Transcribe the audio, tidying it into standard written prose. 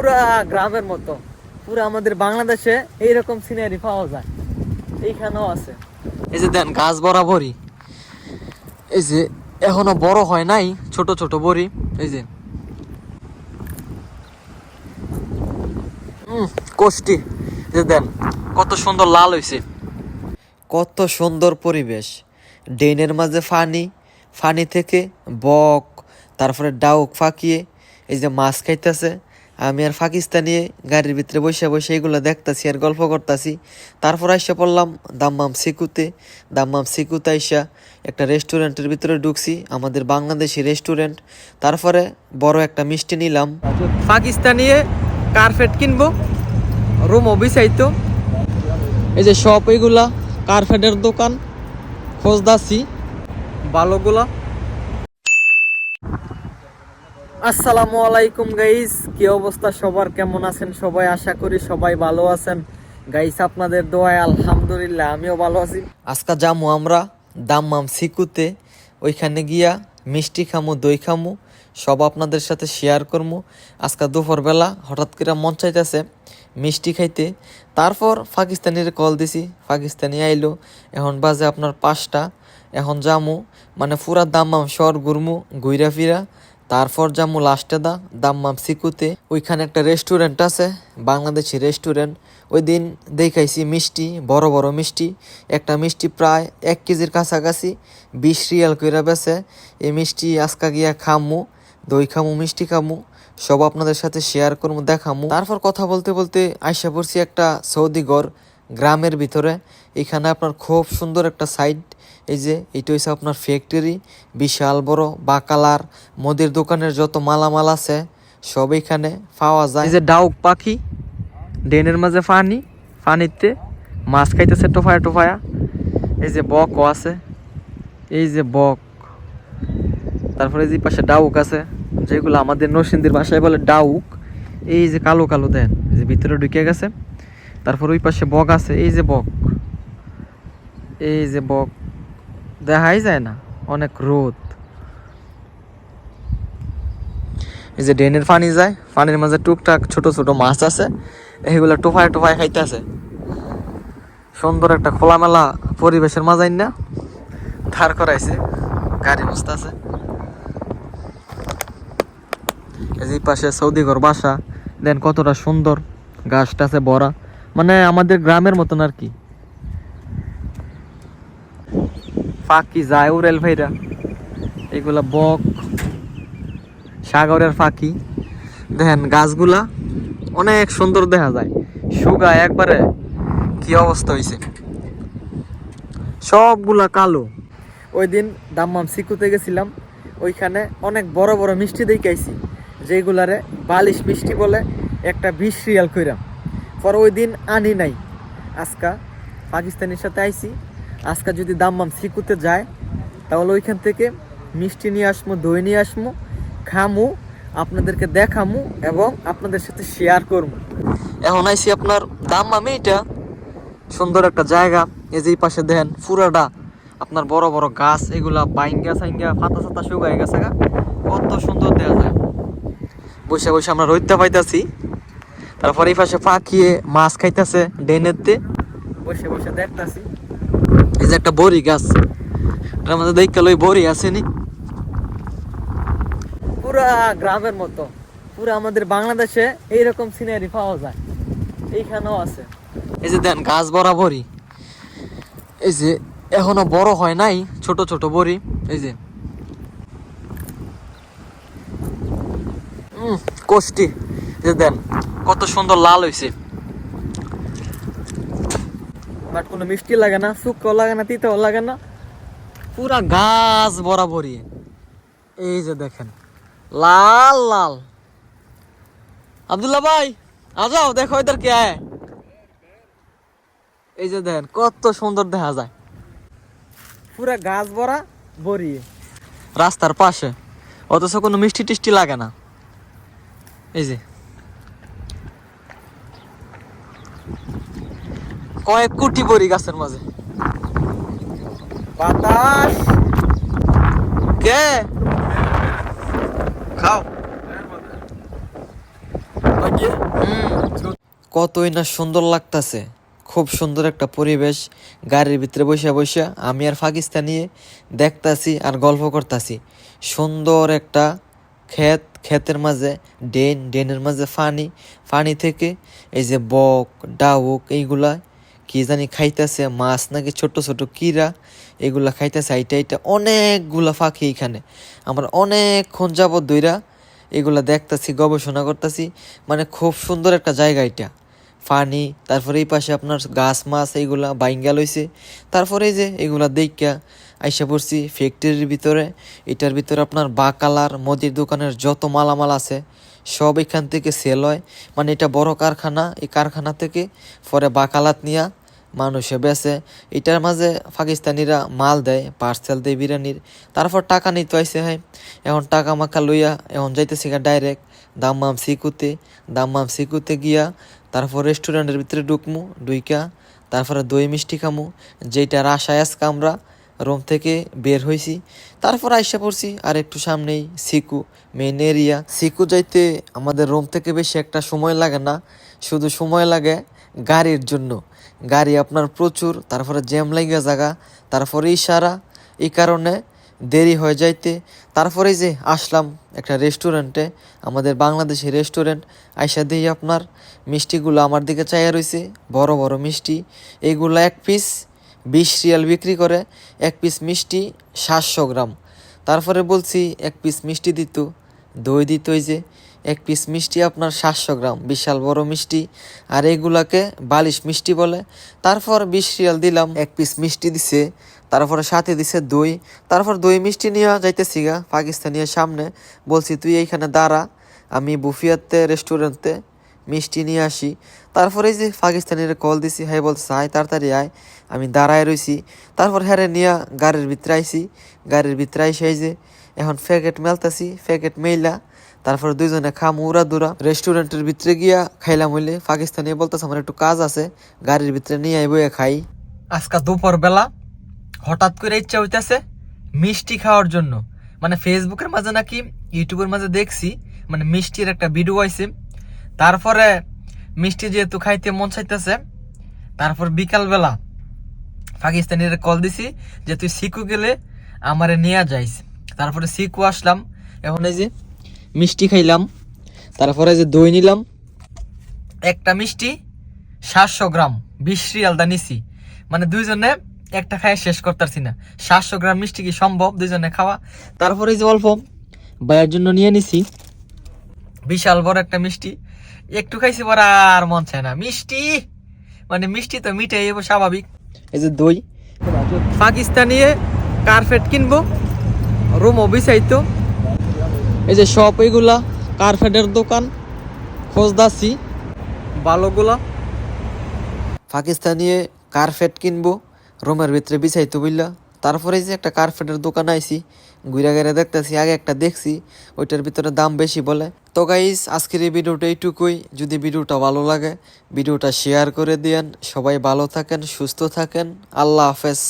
পুরা গ্রামের মতো। পুরা আমাদের বাংলাদেশে এইরকম সিনারি পাওয়া যায়, এইখানেও আছে। এই যে দেন গাছ বরাবরই, এই যে এখনো বড় হয় নাই, ছোট ছোট বড়ি। এই যে কোষ্টি, যে দেন কত সুন্দর লাল হয়েছে, কত সুন্দর পরিবেশ। ড্রেনের মাঝে ফানি, ফানি থেকে বক, তারপরে ডাউক ফাঁকিয়ে এই যে মাছ খাইতেছে। আমি আর পাকিস্তানি গাড়ির ভিতরে বসে বসে এগুলো দেখতেছি আর গল্প করতেছি। তারপর আইসা পড়লাম দাম্মাম সিকুতে। দাম্মাম সিকুতে আইসা একটা রেস্টুরেন্টের ভিতরে ঢুকছি, আমাদের বাংলাদেশি রেস্টুরেন্ট। তারপরে বড় একটা মিষ্টি নিলাম। পাকিস্তানি কার্পেট কিনবো, রুমও বিছাইতো। এই যে সব এইগুলা কার্পেটের দোকান, খোঁজদাছি ভালোগুলা। আসসালামু আলাইকুম গাইস, কি অবস্থা সবার, কেমন আছেন সবাই? আশা করি সবাই ভালো আছেন গাইস, আপনাদের দোয়ায় আলহামদুলিল্লাহ আমিও ভালো আছি। আজকে যামু আমরা দাম্মাম সিকুতে, ওইখানে গিয়া মিষ্টি খামু, দই খামু, সব আপনাদের সাথে শেয়ার করবো। আজকে দুপুরবেলা হঠাৎ করে মন চাইতেছে মিষ্টি খাইতে। তারপর পাকিস্তানির কল দিছি, পাকিস্তানি আইলো। এখন বাজে আপনার 5টা। এখন যামু মানে পুরা দাম্মাম শহর ঘুরমু, ঘুইরা ফিরা। তারপর যামু লাস্টে দাম্মাম সিকুতে, ওইখানে একটা রেস্টুরেন্ট আছে, বাংলাদেশি রেস্টুরেন্ট। ওই দিন দেখাইছি মিষ্টি, বড় বড় মিষ্টি। একটা মিষ্টি প্রায় 1 কেজির কাছাকাছি, 20 রিয়াল কইরা বেছে। এই মিষ্টি আজকা গিয়া খামু, দই খামু, মিষ্টি খামু, সব আপনাদের সাথে শেয়ার করবো, দেখামু। তারপর কথা বলতে বলতে আইসা পড়ছি একটা সৌদি ঘর গ্রামের ভিতরে। এখানে আপনার খুব সুন্দর একটা সাইড। এই যে এটা হচ্ছে আপনার ফ্যাক্টরি, বিশাল বড় বাকালার মুদির দোকানের যত মালামাল আছে সব এখানে পাওয়া যায়। এই যে ডাউক পাখি, ড্রেনের মাঝে পানি, পানিতে মাছ খাইতেছে টোফায়া টোফায়া। এই যে বকও আছে, এই যে বক। তারপরে যে পাশে ডাউক আছে, যেগুলো আমাদের নরসিংদীর ভাষায় বলে ডাউক। এই যে কালো কালো দেন, এই যে ভিতরে ঢুকে গেছে। তারপর ওই পাশে বক আছে, এই যে বক, এই যে বক দেখাই যায় না, অনেক রোদ। এই যে ড্রেনের পানি যায়, পানির মাঝে টুকটাক ছোট ছোট মাছ আছে, এইগুলা টোফায় টোফায় খাইতেছে। সুন্দর একটা খোলামেলা পরিবেশের মাঝাই না ধার করাইছে, গাড়ি বসতে আছে। এই যে পাশে সৌদি ঘর বাসা, দেন কতটা সুন্দর, গাছটা আছে বড়া, মানে আমাদের গ্রামের মতন আর কি। পাখি যায় উড়েল ভাইরা, এগুলা বক, সাগরের পাখি। দেখেন গাছগুলা অনেক সুন্দর দেখা যায়, শুকায় একবারে কি অবস্থা হয়েছে, সবগুলা কালো। ওই দিন দাম্মাম সিকুতে গেছিলাম, ওইখানে অনেক বড় বড় মিষ্টি দেখাইছি, যেগুলারে বালিশ মিষ্টি বলে, একটা 20 রিয়াল কইরাম। পর ওই দিন আনি নাই, আজকা পাকিস্তানের সাথে আইছি। আজকা যদি দাম্মাম সিকুতে যায় তাহলে ওইখান থেকে মিষ্টি নিয়ে আসমু, দই নিয়ে আসমু, খামু, আপনাদেরকে দেখামু এবং আপনাদের সাথে শেয়ার করবো। এখন আইছি আপনার দাম্মামে, এটা সুন্দর একটা জায়গা। এই যে পাশে দেখেন পুরাটা আপনার বড় বড় গাছ, এগুলা বাইঙ্গা সাইঙ্গা পাতা সাতা শুকায় গেছে, কত সুন্দর দেখা যায়। বসে বসে আমরা রইতে পাইতাছি। তারপর এই পাশে পাখিয়ে মাছ খাইতেছে ডেনেতে, বসে বসে দেখতাছি। এই যে একটা বড়ি গাছ, এটার মধ্যে দেখতে লই বড়ি আসেনি। পুরা গ্রামের মতো, পুরা আমাদের বাংলাদেশে এইরকম সিনারি পাওয়া যায়, এইখানেও আছে। এই যে দেন গাছ বরাবরই, এই যে এখনো বড় হয় নাই, ছোট ছোট বড়ি। এই যে কোষ্টি, যে দেন কত সুন্দর লাল হয়েছে। বাট কোনো মিষ্টি লাগে না, শুকও লাগে না, তিতাও লাগে না, পুরা গাছ বরাবরই। এই যে দেখেন লাল লাল। আব্দুল্লাহ ভাই আজাও দেখো ইধার কে আয়। এই যে দেখেন কত সুন্দর দেখা যায়, পুরা গাছ ভরা বড়ি রাস্তার পাশে, অথচ কোনো মিষ্টি টিষ্টি লাগে না। এই যে কয়েক কোটি বড়ি গাছের মাঝে, বাতাস কে খাও। কতই না সুন্দর লাগতাছে, খুব সুন্দর একটা পরিবেশ। গাড়ির ভিতরে বসে বসে আমি আর পাকিস্তানি দেখতাছি আর গল্প করতাছি। সুন্দর একটা ক্ষেতের মাঝে ড্রেনের মাঝে পানি থেকে এই যে বক ডাউক এইগুলা কি জানি খাইতেছে, মাছ নাকি ছোট ছোট কিরা এগুলা খাইতেছে। এইটা অনেকগুলা পাখি এখানে। আমরা অনেকক্ষণ যাবত ধইরা এগুলা দেখতাছি, গবেষণা করতেছি। মানে খুব সুন্দর একটা জায়গা এটা, পানি, তারপরে এই পাশে আপনার গাছ মাছ এইগুলা বাইঙ্গা লইছে। তারপরে এই যে এগুলা দেখা আইসা পড়ছি ফ্যাক্টরির ভিতরে। এটার ভিতরে আপনার বাকালার মুদির দোকানের যত মালামাল আছে সব এখান থেকে সেল হয়। মানে এটা বড় কারখানা, এই কারখানা থেকে পরে বাকালাত নিয়া মানুষে বেচে। এটার মাঝে পাকিস্তানিরা মাল দেয়, পার্সেল দেয় বিরিয়ানির। তারপর টাকা নিতে আইসে। হয় এখন টাকা মাকা লইয়া এখন যাইতেছি ডাইরেক্ট দাম্মাম সিকুতে গিয়া তারপর রেস্টুরেন্টের ভিতরে ঢুইকা তারপরে দই মিষ্টি খামু, যেটার আশায় আজকে আমরা রুম থেকে বের হয়েছি। তারপর আইসা পড়ছি আর একটু সামনেই সিকু মেন এরিয়া। সিকু যাইতে আমাদের রুম থেকে বেশি একটা সময় লাগে না, শুধু সময় লাগে গাড়ির জন্য। গাড়ি আপনার প্রচুর, তারপরে জ্যাম লাগিয়া জায়গা, তারপরে ইশারা, এই কারণে দেরি হয়ে যাইতে। তারপরে যে আসলাম একটা রেস্টুরেন্টে, আমাদের বাংলাদেশি রেস্টুরেন্ট। আইসা দিই আপনার মিষ্টিগুলো আমার দিকে চাইয়া রয়েছে, বড় বড় মিষ্টি। এইগুলো এক পিস 20 রিয়াল বিক্রি করে, এক পিস মিষ্টি 700 গ্রাম। তারপরে বলছি এক পিস মিষ্টি দিত, দই দিত। এই যে এক পিস মিষ্টি আপনার 700 গ্রাম, বিশাল বড় মিষ্টি। আর এগুলাকে বালিশ মিষ্টি বলে। তারপর 20 রিয়াল দিলাম, এক পিস মিষ্টি দিছে। তারপরে সাথে দিছে দই। তারপর দই মিষ্টি নিয়ে যাইতেছি গা পাকিস্তানির সামনে। বলছি তুই এইখানে দাঁড়া, আমি বুফিয়াতে রেস্টুরেন্টে মিষ্টি নিয়ে আসি। তারপরে এই যে পাকিস্তানির কল দিছি, হ্যাঁ বলছে আয় তাড়াতাড়ি আয়। আমি দাঁড়ায় রইছি। তারপর হ্যাঁ নিয়ে গাড়ির ভিতরে আইসি। গাড়ির ভিতরে আইসি এই যে এখন প্যাকেট মেলতাছি, প্যাকেট মেইলা তারপর দুইজনে খাম উড়া দুরা রেস্টুরেন্টের ভিতরে গিয়া খাইলাম। হইলে পাকিস্তানি বলতেছে আমার একটু কাজ আছে, গাড়ির ভিতরে নিয়ে আইব খাই। আজকে দুপুর বেলা হঠাৎ করে ইচ্ছা হইতেছে মিষ্টি খাওয়ার জন্য। মানে ফেসবুকের মাঝে নাকি ইউটিউবের মাঝে দেখছি মানে মিষ্টির একটা ভিডিও আইছে। তারপরে মিষ্টি যেহেতু খাইতে মন চাইতেছে, তারপর বিকালবেলা পাকিস্তানির কল দিছি যে তুই সিকু গেলে আমারে নিয়ে যাইস। তারপরে সিকু আসলাম, এখন এই যে মিষ্টি খাইলাম, তারপরে যে দই নিলাম। একটা মিষ্টি 700 গ্রাম 20 রিয়াল দা নিছি। মানে দুইজনে একটা খাই শেষ করতেছি না। 700 গ্রাম মিষ্টি কি সম্ভব দুইজনে খাওয়া? তারপরে যে অল্প ভাইয়ের জন্য নিয়ে নিছি বিশাল বড় একটা মিষ্টি। একটু খাইছি পর আর মন চায় না মিষ্টি। মানে মিষ্টি তো মিঠাই স্বাভাবিক। এই যে দই পাকিস্তানি কার্পেট কিনবো, রুমও বিছাইতো। এই যে সব এইগুলা কার্পেটের দোকান খোঁজদাছি ভালোগুলা। পাকিস্তানি কার্পেট কিনবো, রুমের ভিতরে বিছাইতো বুঝলা। তারপরে যে একটা কার্পেটের দোকান আইছি, ঘুরে ঘুরে দেখতেছি। আগে একটা দেখছি, ওইটার ভিতরে দাম বেশি বলে। তো গাইস আজকের এই ভিডিওটা এইটুকুই। যদি ভিডিওটা ভালো লাগে ভিডিওটা শেয়ার করে দিয়েন। সবাই ভালো থাকেন, সুস্থ থাকেন, আল্লাহ হাফেজ।